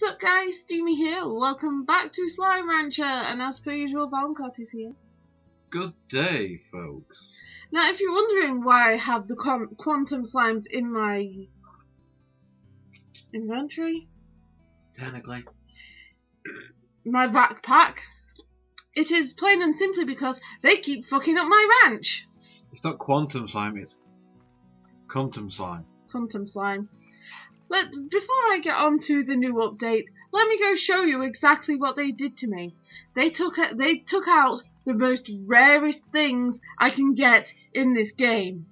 Sup guys, Steamy here, welcome back to Slime Rancher, and as per usual, Vallincourt is here. Good day, folks. Now if you're wondering why I have the quantum slimes in my inventory, Technically. my backpack, it is plain and simply because they keep fucking up my ranch. It's not quantum slime, it's quantum slime. Quantum slime. Before I get on to the new update, let me go show you exactly what they did to me. They took out the most rarest things I can get in this game.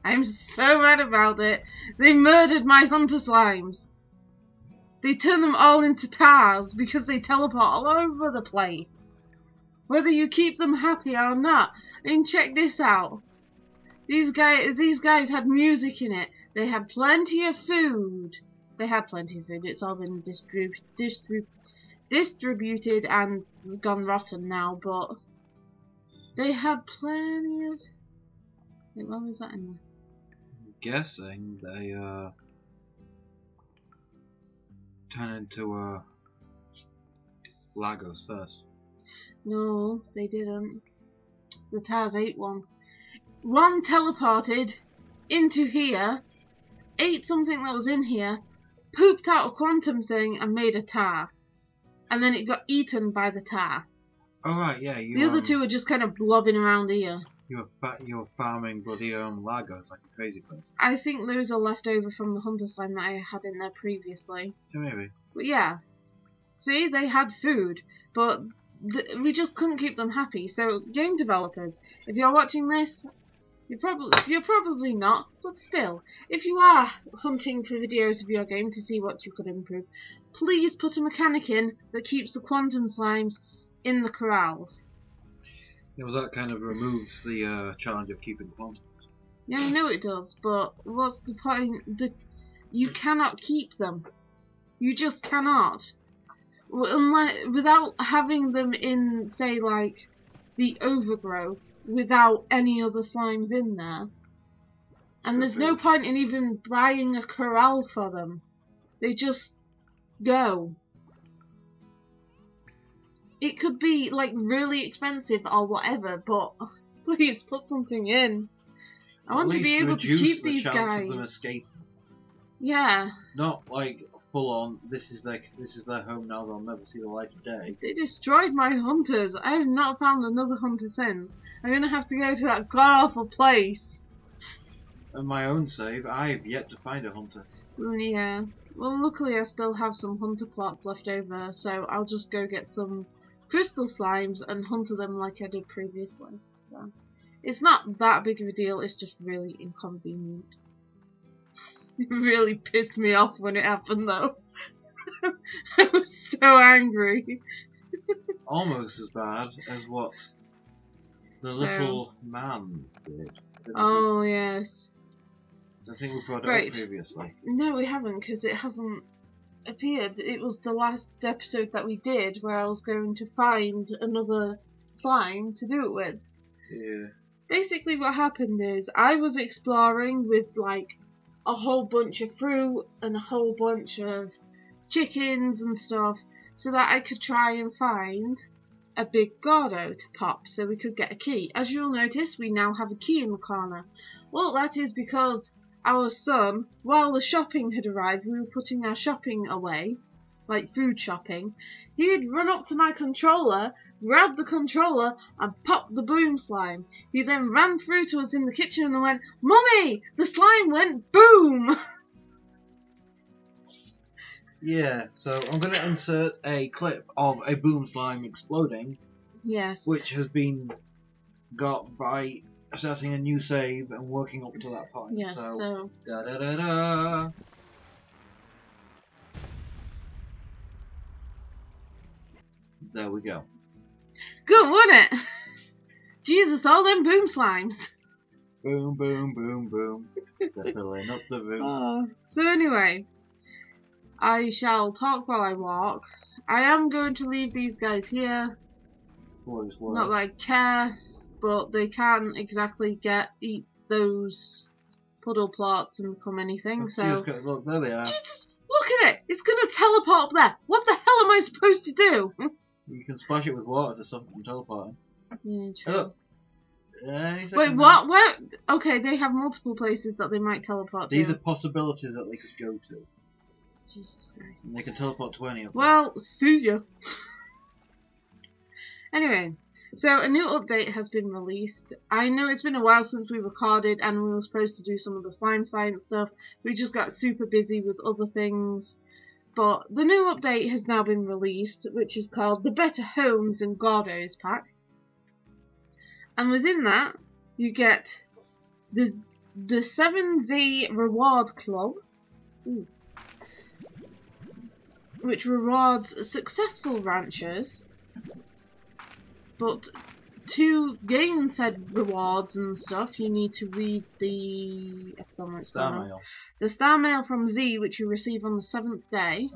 I'm so mad about it. They murdered my hunter slimes. They turned them all into tars because they teleport all over the place. Whether you keep them happy or not. And check this out. These guys had music in it. They had plenty of food. It's all been distributed and gone rotten now, but they had plenty of... Wait, what was that in there? I'm guessing they turn into Lagos first. No, they didn't. The tars ate one. One teleported into here, ate something that was in here, pooped out a quantum thing and made a tar. And then it got eaten by the tar. Oh right, yeah. The other two are just kind of blobbing around here. You're farming bloody Lagos like a crazy person. I think those are left over from the hunter slime that I had in there previously. So maybe. But yeah. See, they had food, but we just couldn't keep them happy. So game developers, if you're watching this, you're probably not, but still, if you are hunting for videos of your game to see what you could improve, please put a mechanic in that keeps the quantum slimes in the corrals. Yeah, well, that kind of removes the challenge of keeping quantum. Yeah, I know it does, but what's the point? You cannot keep them. You just cannot. Without having them in, say, like, the overgrowth, without any other slimes in there. And there's no point in even buying a corral for them. They just go. It could be like really expensive or whatever, but please put something in. I want to be able to keep these guys. Of them escaping. Yeah. Not like full on. This is their home now. They'll never see the light of day. They destroyed my hunters. I have not found another hunter since. I'm gonna have to go to that god awful place. And my own save, I have yet to find a hunter. Yeah. Well, luckily I still have some hunter plots left over, so I'll just go get some crystal slimes and hunter them like I did previously. So it's not that big of a deal. It's just really inconvenient. It really pissed me off when it happened, though. I was so angry. Almost as bad as what the little man did. Oh, yes. I think we brought it up previously. No, we haven't, because it hasn't appeared. It was the last episode that we did where I was going to find another slime to do it with. Yeah. Basically what happened is I was exploring with, like, a whole bunch of fruit and a whole bunch of chickens and stuff so that I could try and find a big Gordo to pop so we could get a key. As you'll notice, we now have a key in the corner. Well, that is because our son, while the shopping had arrived, we were putting our shopping away, like food shopping, he had run up to my controller, grabbed the controller and popped the boom slime. He then ran through to us in the kitchen and went, "Mummy, the slime went boom!" Yeah, so I'm going to insert a clip of a boom slime exploding. Yes. Which has been got by starting a new save and working up to that point. Yes, so... Da da da da! There we go. Good, wasn't it? Jesus, all them boom slimes. Boom, boom, boom, boom. They're filling up the room. So anyway, I shall talk while I walk. I am going to leave these guys here. Not that I care, but they can't exactly eat those puddle plots and become anything. So look, there they are. Jesus, look Look at it! It's gonna teleport up there! What the hell am I supposed to do? You can splash it with water to stop it from teleporting. Yeah, Hey, true. look. Wait, what? Where? Okay, they have multiple places that they might teleport to. These are possibilities that they could go to. Jesus Christ. And they can teleport to any of them. Well, see ya. Anyway, so a new update has been released. I know it's been a while since we recorded and we were supposed to do some of the slime science stuff. We just got super busy with other things. But the new update has now been released, which is called the Better Homes and Gordos pack. And within that, you get the 7Z Reward Club, which rewards successful ranchers. But to gain said rewards and stuff, you need to read the Star Mail. The Star Mail from Z, which you receive on the 7th day.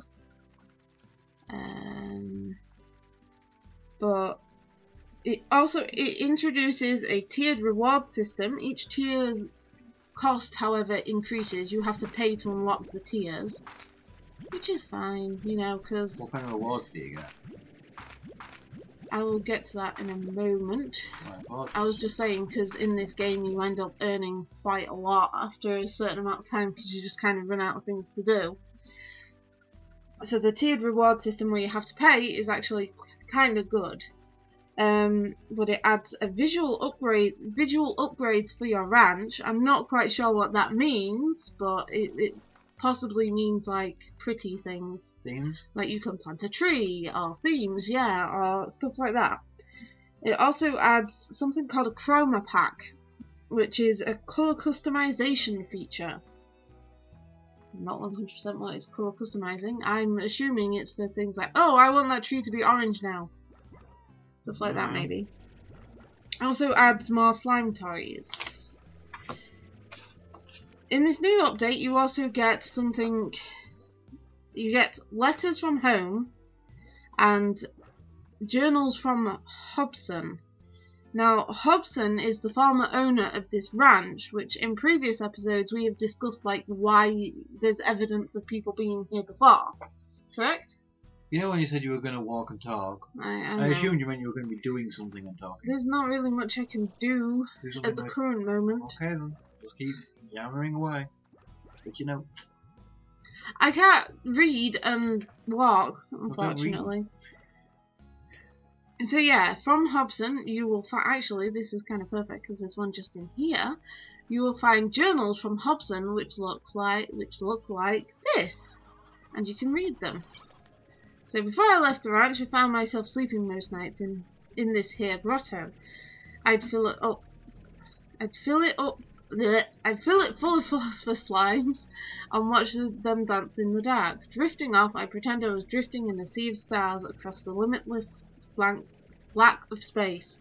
But it introduces a tiered reward system. Each tier cost, however, increases. You have to pay to unlock the tiers, which is fine, you know, because... What kind of rewards do you get? I will get to that in a moment. I was just saying, because in this game you end up earning quite a lot after a certain amount of time, because you just kind of run out of things to do. So the tiered reward system where you have to pay is actually kind of good. But it adds a visual upgrades for your ranch. I'm not quite sure what that means, but it possibly means like pretty things. Themes? Like you can plant a tree, or themes, yeah, or stuff like that. It also adds something called a chroma pack, which is a colour customization feature. I'm not 100% what it's colour customizing. I'm assuming it's for things like, oh, I want that tree to be orange now. Stuff like that, maybe. Also adds more slime toys. In this new update, you also get something. You get letters from home and journals from Hobson. Now, Hobson is the former owner of this ranch, which in previous episodes we have discussed, like, why there's evidence of people being here before. Correct? You know when you said you were going to walk and talk? I assumed you meant you were going to be doing something and talking. There's not really much I can do at the current moment. Okay then, just keep yammering away. But you know... I can't read and walk, unfortunately. So yeah, from Hobson you will find... Actually, this is kind of perfect because there's one just in here. You will find journals from Hobson which look like this. And you can read them. So before I left the ranch, I found myself sleeping most nights in this here grotto. I'd fill it full of philosopher slimes and watch them dance in the dark. Drifting off, I pretend I was drifting in a sea of stars across the limitless black of space.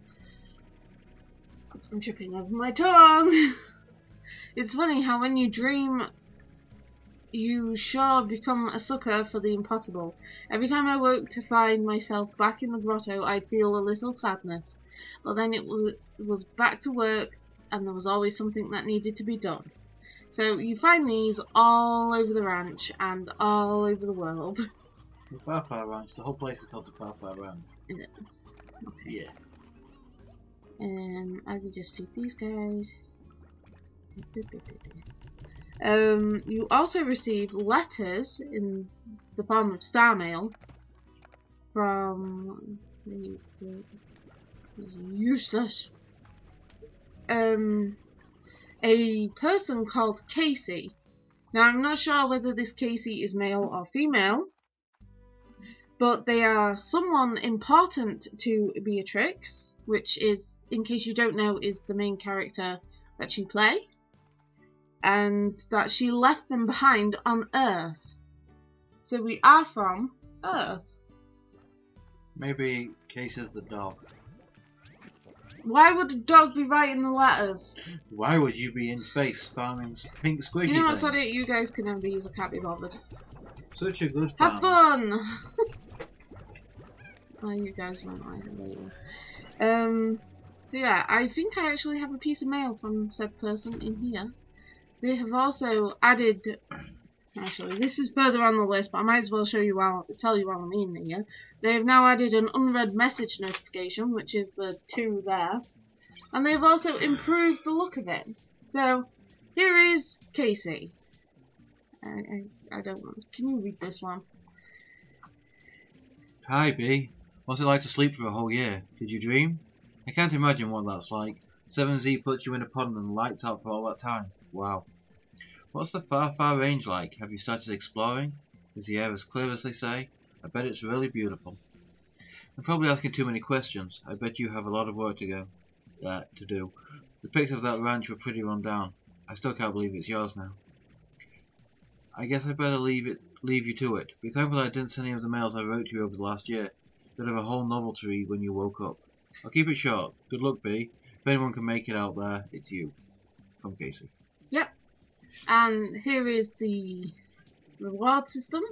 I'm tripping over my tongue. It's funny how when you dream, you sure become a sucker for the impossible. Every time I woke to find myself back in the grotto, I'd feel a little sadness. But then it was back to work, and there was always something that needed to be done. So you find these all over the ranch and all over the world. The Farfar Ranch, the whole place is called the Farfar Ranch. Is it? Okay. Yeah. I could just feed these guys. You also receive letters in the form of star mail from the useless a person called Casey. Now I'm not sure whether this Casey is male or female, but they are someone important to Beatrix, which is, in case you don't know, is the main character that you play, and that she left them behind on Earth. So we are from Earth. Maybe Casey's the dog. Why would a dog be writing the letters? Why would you be in space farming pink squishy You know what, things? sorry, you guys can have these, I can't be bothered. Such a good farmer. Have fun! Oh, you guys won't like it later. So yeah, I think I actually have a piece of mail from said person in here. They have also added Actually, this is further on the list, but I might as well tell you while I'm in here. They've now added an unread message notification, which is the 2 there. And they've also improved the look of it. So, here is Casey. I don't want... Can you read this one? Hi, B. What's it like to sleep for a whole year? Did you dream? I can't imagine what that's like. 7Z puts you in a pod and lights out for all that time. Wow. What's the far range like? Have you started exploring? Is the air as clear as they say? I bet it's really beautiful. I'm probably asking too many questions. I bet you have a lot of work to do. The pictures of that ranch were pretty run down. I still can't believe it's yours now. I guess I better leave you to it. Be thankful I didn't send any of the mails I wrote to you over the last year. Bit of a whole novel to read when you woke up. I'll keep it short. Good luck, B. If anyone can make it out there, it's you. From Casey. Yep. And here is the reward system.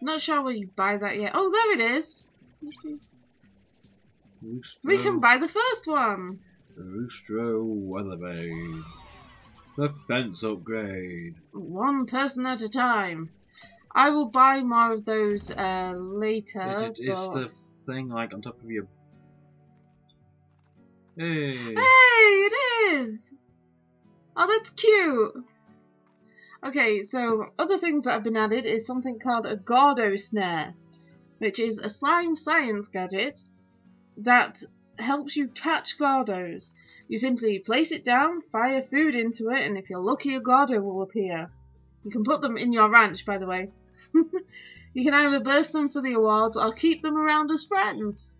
Not sure where you buy that yet. Oh, there it is. We can buy the first one. Roostro Weatherbane. The fence upgrade. 1 person at a time. I will buy more of those later. It's the thing like on top of your... Hey! Hey, it is! Oh, that's cute. Okay, so other things that have been added is something called a Gordo Snare, which is a slime science gadget that helps you catch Gordos. You simply place it down, fire food into it, and if you're lucky, a Gordo will appear. You can put them in your ranch, by the way. You can either burst them for the awards or keep them around as friends.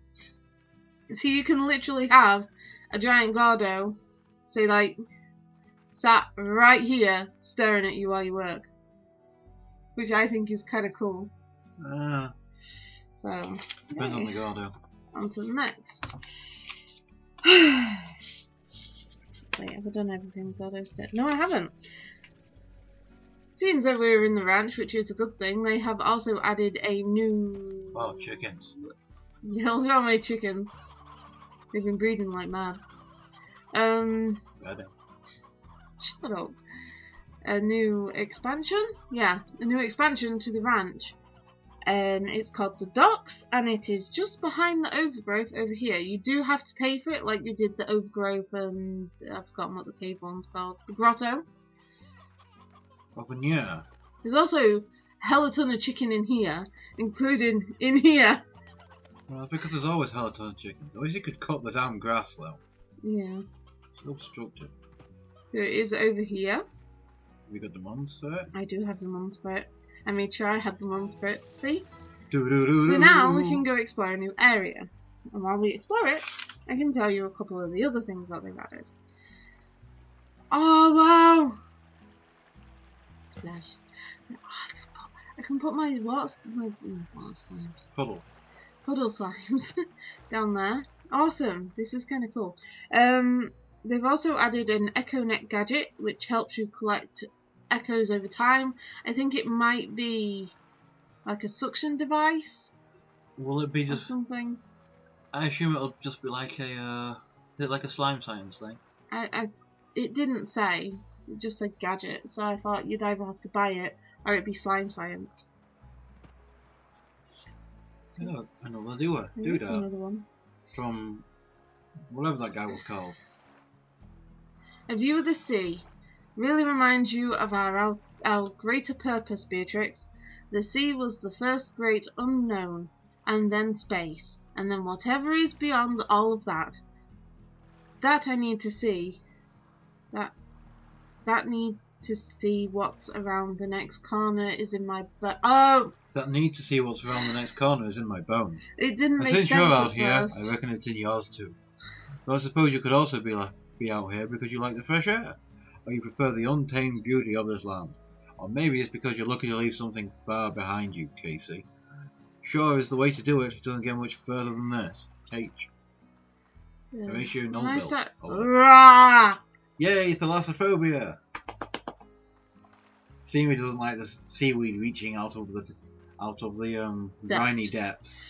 So you can literally have a giant Gordo, say like, sat right here staring at you while you work. Which I think is kind of cool. So, depends on the Gordo. On to the next. Wait, have I done everything Gordo's dead? No, I haven't. Seems that we're in the ranch, which is a good thing. They have also added a new... Wow, chickens. Yeah, look at my chickens. They've been breeding like mad. Ready. Shut up. A new expansion? Yeah, a new expansion to the ranch. It's called the Docks, and it is just behind the overgrowth over here. You do have to pay for it, like you did the overgrowth and I've forgotten what the cave one's called. The grotto. Open here. There's also a hell of a ton of chicken in here, including in here. Well, because there's always hell of a ton of chicken. I wish you could cut the damn grass though. Yeah. It's obstructed. So it is over here. Have you got the mums for it? I do have the mums for it. I made sure I had the mums for it. See? So now we can go explore a new area. And while we explore it, I can tell you a couple of the other things that they've added. Oh wow! Splash. Oh, I can put my water slimes. Puddle slimes down there. Awesome. This is kind of cool. They've also added an Echo Net gadget, which helps you collect echoes over time. I think it might be like a suction device. Will it be just something? I assume it'll just be like a is it like a slime science thing? It didn't say. It just said gadget, so I thought you'd either have to buy it or it'd be slime science. So, another doodah. Another one. From whatever that guy was called. A view of the sea really reminds you of our greater purpose, Beatrix. The sea was the first great unknown, and then space, and then whatever is beyond all of that. That I need to see. That need to see what's around the next corner is in my Oh! That need to see what's around the next corner is in my bones. It didn't make sense. Since you're out at here, first. I reckon it's in yours too. But I suppose you could also be out here because you like the fresh air, or you prefer the untamed beauty of this land. Or maybe it's because you're looking to leave something far behind you, Casey. Sure is the way to do it. It doesn't get much further than this. H. Horatio Noble. Yay, thalassophobia! Seaweed doesn't like the seaweed reaching out of the briny depths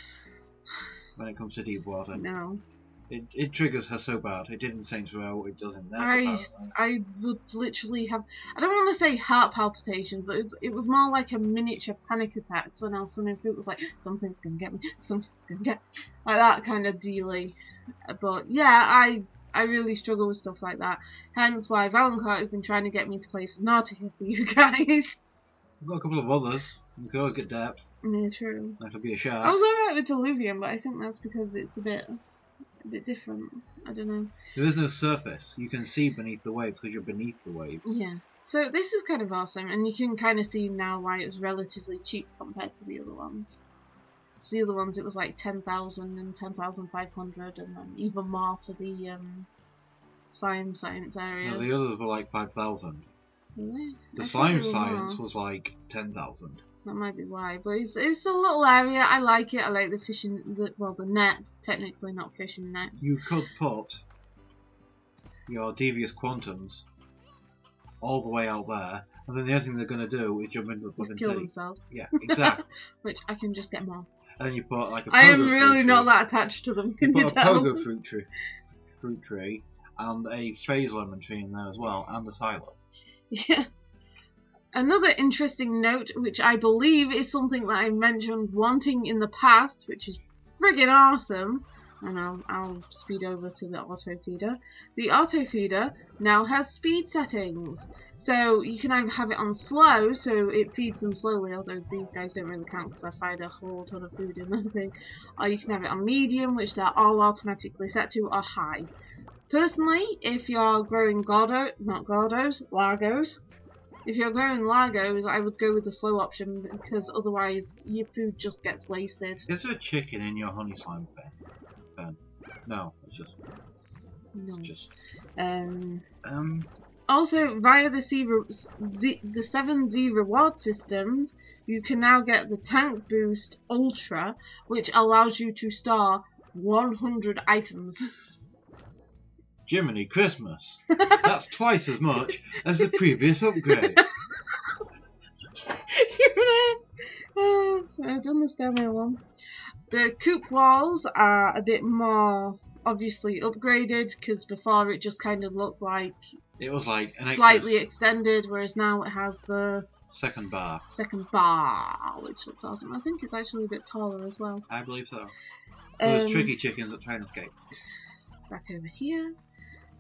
when it comes to deep water. No. It triggers her so bad. It did in Saints Row. It does in this. I would literally have. I don't want to say heart palpitations, but it was more like a miniature panic attacks when I was running through. It was like something's gonna get me. Something's gonna get me. Like that kind of dealy. But yeah, I really struggle with stuff like that. Hence why Vallincourt has been trying to get me to play some Nautica for you guys. I've got a couple of others. You can always get depth. Yeah, true. That could be a shark. I was alright with Diluvium, but I think that's because it's a bit different. I don't know. There is no surface. You can see beneath the waves because you're beneath the waves. Yeah. So this is kind of awesome, and you can kind of see now why it was relatively cheap compared to the other ones. So the other ones, it was like 10,000 and 10,500, and then even more for the slime science area. No, the others were like 5,000. Really? The slime science was like 10,000. That might be why, but it's a little area. I like it. I like the fishing, the nets. Technically not fishing nets. You could put your devious quantums all the way out there, and then the other thing they're going to do is jump into the fucking sea. Kill themselves. Yeah, exactly. Which I can just get more. And then you put like a pogo I am really fruit not tree. that attached to them. Can You you put a tell? pogo fruit tree, and a phase lemon tree in there as well, and a silo. Yeah. Another interesting note, which I believe is something that I mentioned wanting in the past, which is friggin' awesome, and I'll speed over to the auto feeder. The auto feeder now has speed settings, so you can either have it on slow, so it feeds them slowly, although these guys don't really count because I fired a whole ton of food in that thing, or you can have it on medium, which they're all automatically set to, or high. Personally, if you're growing Largos, if you're growing Largos, I would go with the slow option because otherwise your food just gets wasted. Is there a chicken in your honey slime pen? No, it's just. No. Just. Also, via the 7Z reward system, you can now get the Tank Boost Ultra, which allows you to store 100 items. Jiminy Christmas! That's twice as much as the previous upgrade. Yes. So I've done the stairway one. The coop walls are a bit more obviously upgraded because before it just kind of looked like it was like an slightly extended, whereas now it has the second bar, which looks awesome. I think it's actually a bit taller as well. I believe so. Those tricky chickens that try and escape. Back over here.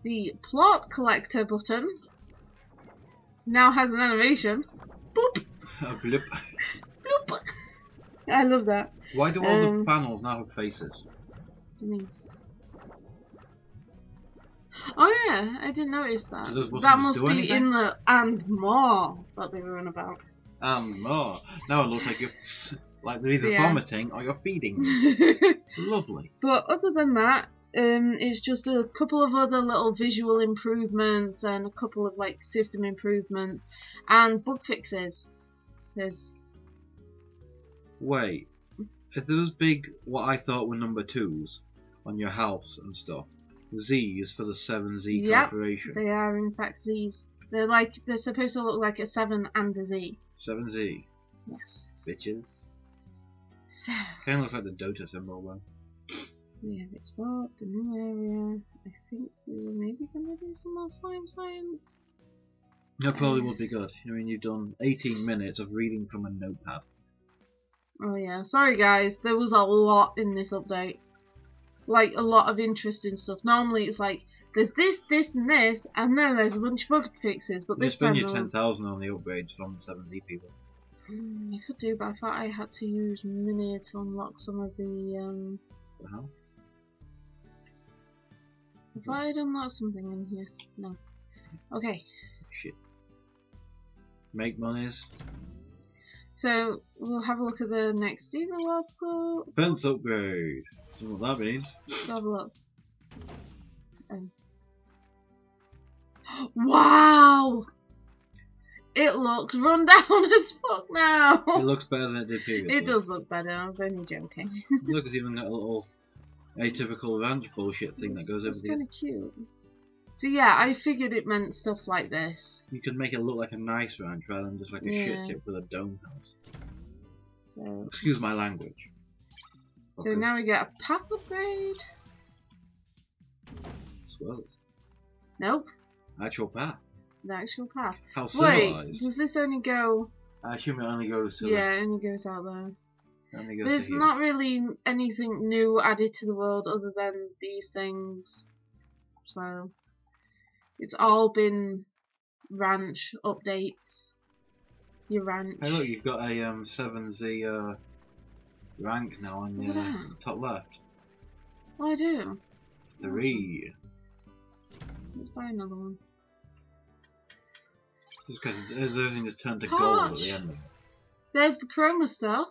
The plot collector button now has an animation. Boop! A blip. Bloop! I love that. Why do all the panels now have faces? What do you mean? Oh yeah, I didn't notice that. That must be anything? in the and more that they were on about. And more. Now it looks like you're they're either vomiting or you're feeding. Lovely. But other than that, it's just a couple of other little visual improvements and a couple of like system improvements and bug fixes. Wait, if those big, what I thought were number 2s on your house and stuff, Z's for the 7Z Corporation. They are in fact Z's. They're supposed to look like a 7 and a Z. 7Z. Yes. Bitches. So. Kind of looks like the Dota symbol though. We have explored the new area. I think we were maybe going to do some more slime science. That probably would be good. I mean, you've done 18 minutes of reading from a notepad. Oh yeah, sorry guys, there was a lot in this update. Like, a lot of interesting stuff. Normally it's like, there's this, this and this, and then there's a bunch of bug fixes, but this time you spend your 10,000 on the upgrades from the 7Z people. I could do, but I thought I had to use Mini to unlock some of the, The hell? I thought I'd unlock something in here. No. Okay. Shit. Make monies. So, we'll have a look at the next Steven article. Fence upgrade. Don't know what that means. Let's have a look. Wow! It looks run down as fuck now! It looks better than it did previously. It does look better, I was only joking. Look, it's even got a little atypical ranch bullshit thing that goes over the... It's kind of cute. So yeah, I figured it meant stuff like this. You could make it look like a nice ranch rather than just like a shit tip with a dome house. So, excuse my language. So now we get a path upgrade. Swirls. Nope. Actual path. The actual path. How Wait, civilized. does this only go... I assume it only goes to Yeah, it only goes out there. the... Only goes There's to here. not really anything new added to the world other than these things. So, it's all been ranch updates. Your ranch. Hey look, you've got a 7Z rank now on Look at your that. top left. Oh, I do. 3. Let's buy another one. Just because everything just turned to gold at the Patch. end of it. There's the chroma stuff.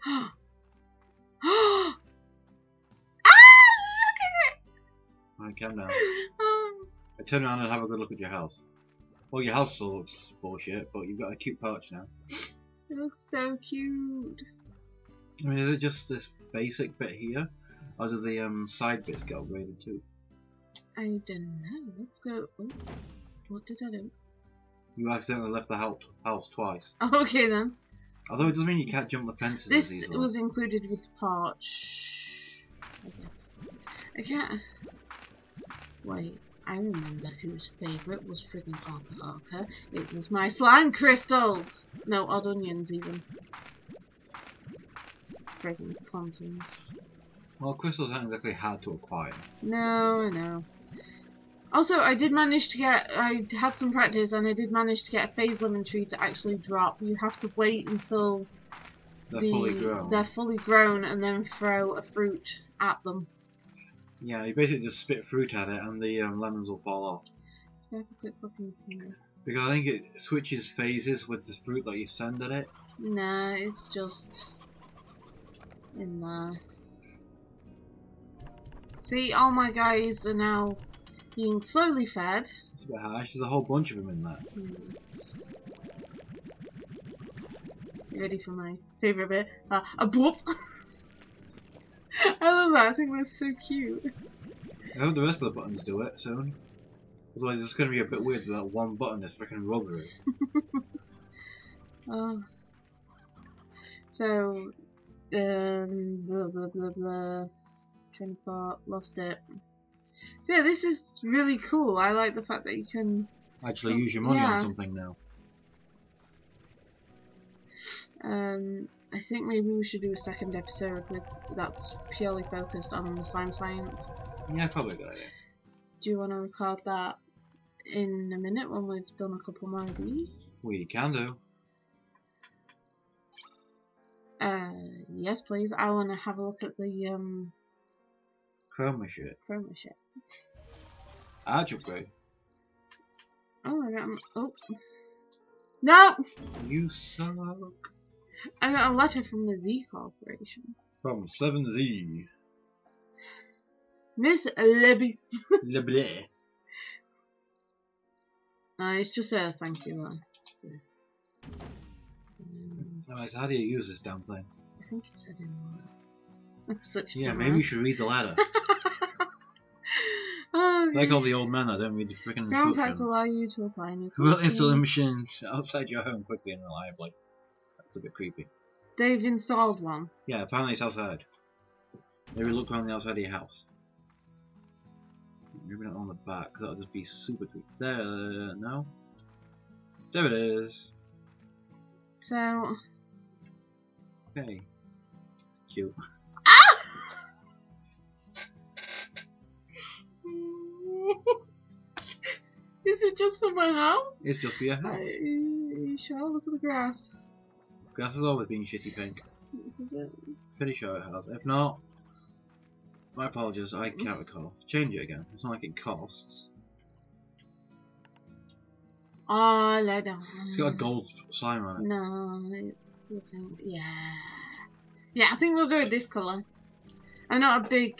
Ah, look at it! Alright, calm down. Oh, Turn around and have a good look at your house. Well, your house still looks bullshit, but you've got a cute pouch now. it looks so cute. I mean, is it just this basic bit here? Or do the side bits get upgraded too? I don't know. Let's go. Oh, what did I do? You accidentally left the house twice. Okay then. Although it doesn't mean you can't jump the fences as This easily. was included with the pouch. I guess. I can't. Wait. I remember whose favourite was friggin' Parker Harker. It was my slime crystals! No, odd onions even. Friggin' plantains. Well, crystals aren't exactly hard to acquire. No, I know. Also, I did manage to get... I had some practice and I did manage to get a phase lemon tree to actually drop. You have to wait until They're fully grown. they're fully grown and then throw a fruit at them. Yeah, you basically just spit fruit at it and the lemons will fall off. Let's go have a quick look in here. Because I think it switches phases with the fruit that you send at it. Nah, it's just in there. See, all my guys are now being slowly fed. It's a bit harsh, there's a whole bunch of them in there. You ready for my favourite bit? A boop! I love that, I think that's so cute. I hope the rest of the buttons do it soon. Otherwise it's going to be a bit weird that one button is freaking rubbery. Oh. So, blah blah blah blah. Train of thought, lost it. So yeah, this is really cool. I like the fact that you can Actually use your money yeah. on something now. I think maybe we should do a second episode with that's purely focused on the slime science. Yeah, probably a good idea. Do you want to record that in a minute when we've done a couple more of these? We can do. Yes please. I want to have a look at the Chroma shit. chroma shit. Arch upgrade. Oh, I got oh. No! You suck. I got a letter from the Z Corporation. From 7Z. Miss Libby. Le bleh. It's just a thank you. Alright, so how do you use this damn thing? I think it said in there. I'm such a Yeah, dumbass. maybe you should read the letter. Oh, Like all the old men that don't read the freaking ground packs instructions. allow you to apply new Who will install the features. machine outside your home quickly and reliably? That's a bit creepy. They've installed one. Yeah, apparently it's outside. Maybe look around the outside of your house. Maybe not on the back, because that'll just be super creepy. There, no? There it is. So. Okay. Cute. Is it just for my house? It's just for your house. Are you sure? Look at the grass. Grass has always been shitty pink. Is it? Pretty sure it has. If not, my apologies, I can't recall. Change it again. It's not like it costs. Oh, let down. It's got a gold slime on it. No, it's looking. Yeah. Yeah, I think we'll go with this colour. I'm not a big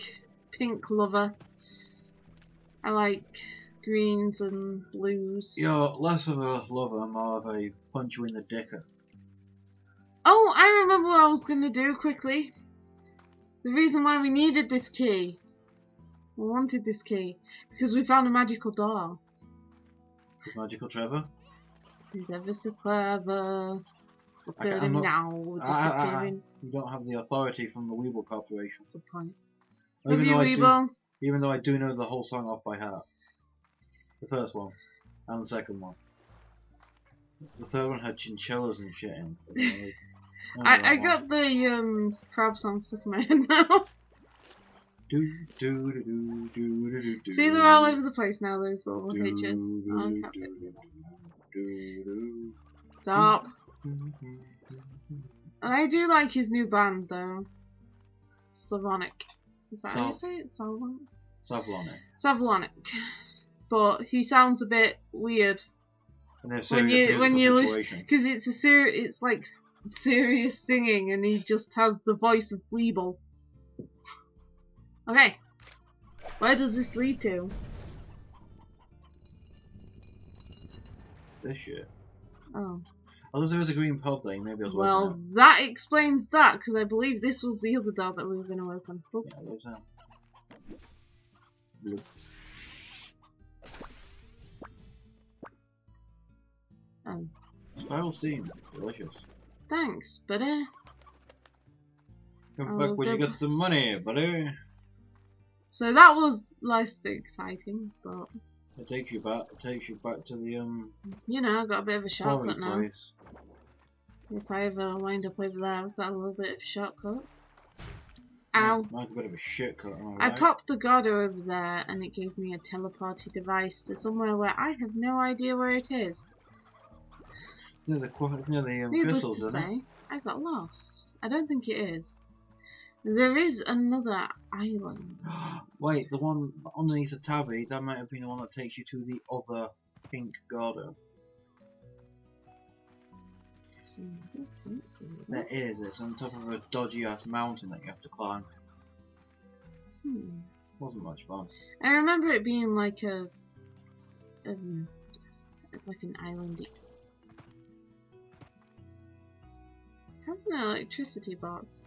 pink lover. I like greens and blues. You're less of a lover, more of a punch you in the dicker. Oh, I remember what I was going to do quickly. The reason why we needed this key. We wanted this key. Because we found a magical door. Magical Trevor? He's ever so clever. Look Okay, at I'm him not- now, disappearing. You don't have the authority from the Weeble Corporation. Good point. Love you, Weeble. Even though I do know the whole song off by heart. The first one. And the second one. The third one had chinchillas and shit in. I got the crab song stuck in my head now. See, they're all over the place now, those little pictures. Oh, I can't Stop. And I do like his new band though. Slavonic. Is that how you say it? Savlonic. Savlonic. But he sounds a bit weird when you listen, because it's like serious singing, and he just has the voice of Weeble. Okay, where does this lead to? This shit. Oh. Unless there was a green pod thing, maybe I was Well, that explains that, because I believe this was the other door that we were going to open. Oh. Yeah, there's that. Look. Spiral steam, delicious. Thanks, buddy. Come back when you get some money, buddy. So that was less exciting, but It takes you back to the you know, I got a bit of a shortcut now. place. If I ever wind up over there, I've got a little bit of a shortcut. Ow. Like a bit of a shortcut, am I right? popped the Gordo over there and it gave me a teleporty device to somewhere where I have no idea where it is. Near the Needless crystals, to isn't it? say, I got lost. I don't think it is. There is another island. Wait, the one underneath the tabby, that might have been the one that takes you to the other pink Gordo. There is, it's on top of a dodgy ass mountain that you have to climb. Wasn't much fun. I remember it being like like an island. How's an electricity box?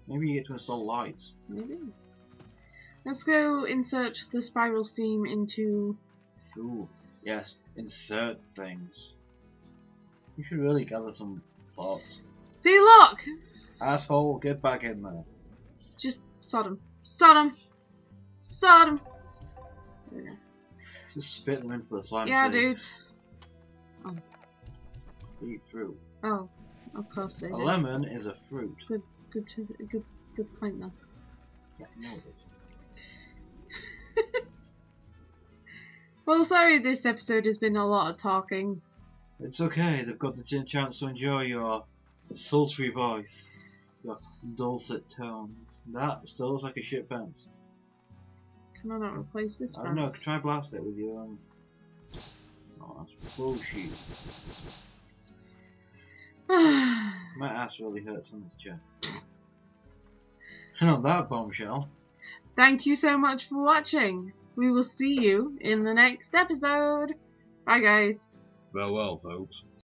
Maybe you get to install lights. Maybe. Let's go insert the spiral steam into... Ooh, yes, insert things. You should really gather some plots. See, look! Asshole, get back in there. Just sod him. Sod him! Sod him! There we go. Just spit them into the slime. Yeah, dude. Oh. Eat fruit. Oh, of course they do. A lemon is a fruit. Good point though. Yeah, I know it is. Well, sorry this episode has been a lot of talking. It's okay, they've got the chance to enjoy your sultry voice, your dulcet tones. That still looks like a shit fence. Can I not replace this I don't know, try blast it with your Oh, that's bullshit. My ass really hurts on this chair. And on that bombshell. Thank you so much for watching. We will see you in the next episode. Bye guys. Farewell, folks.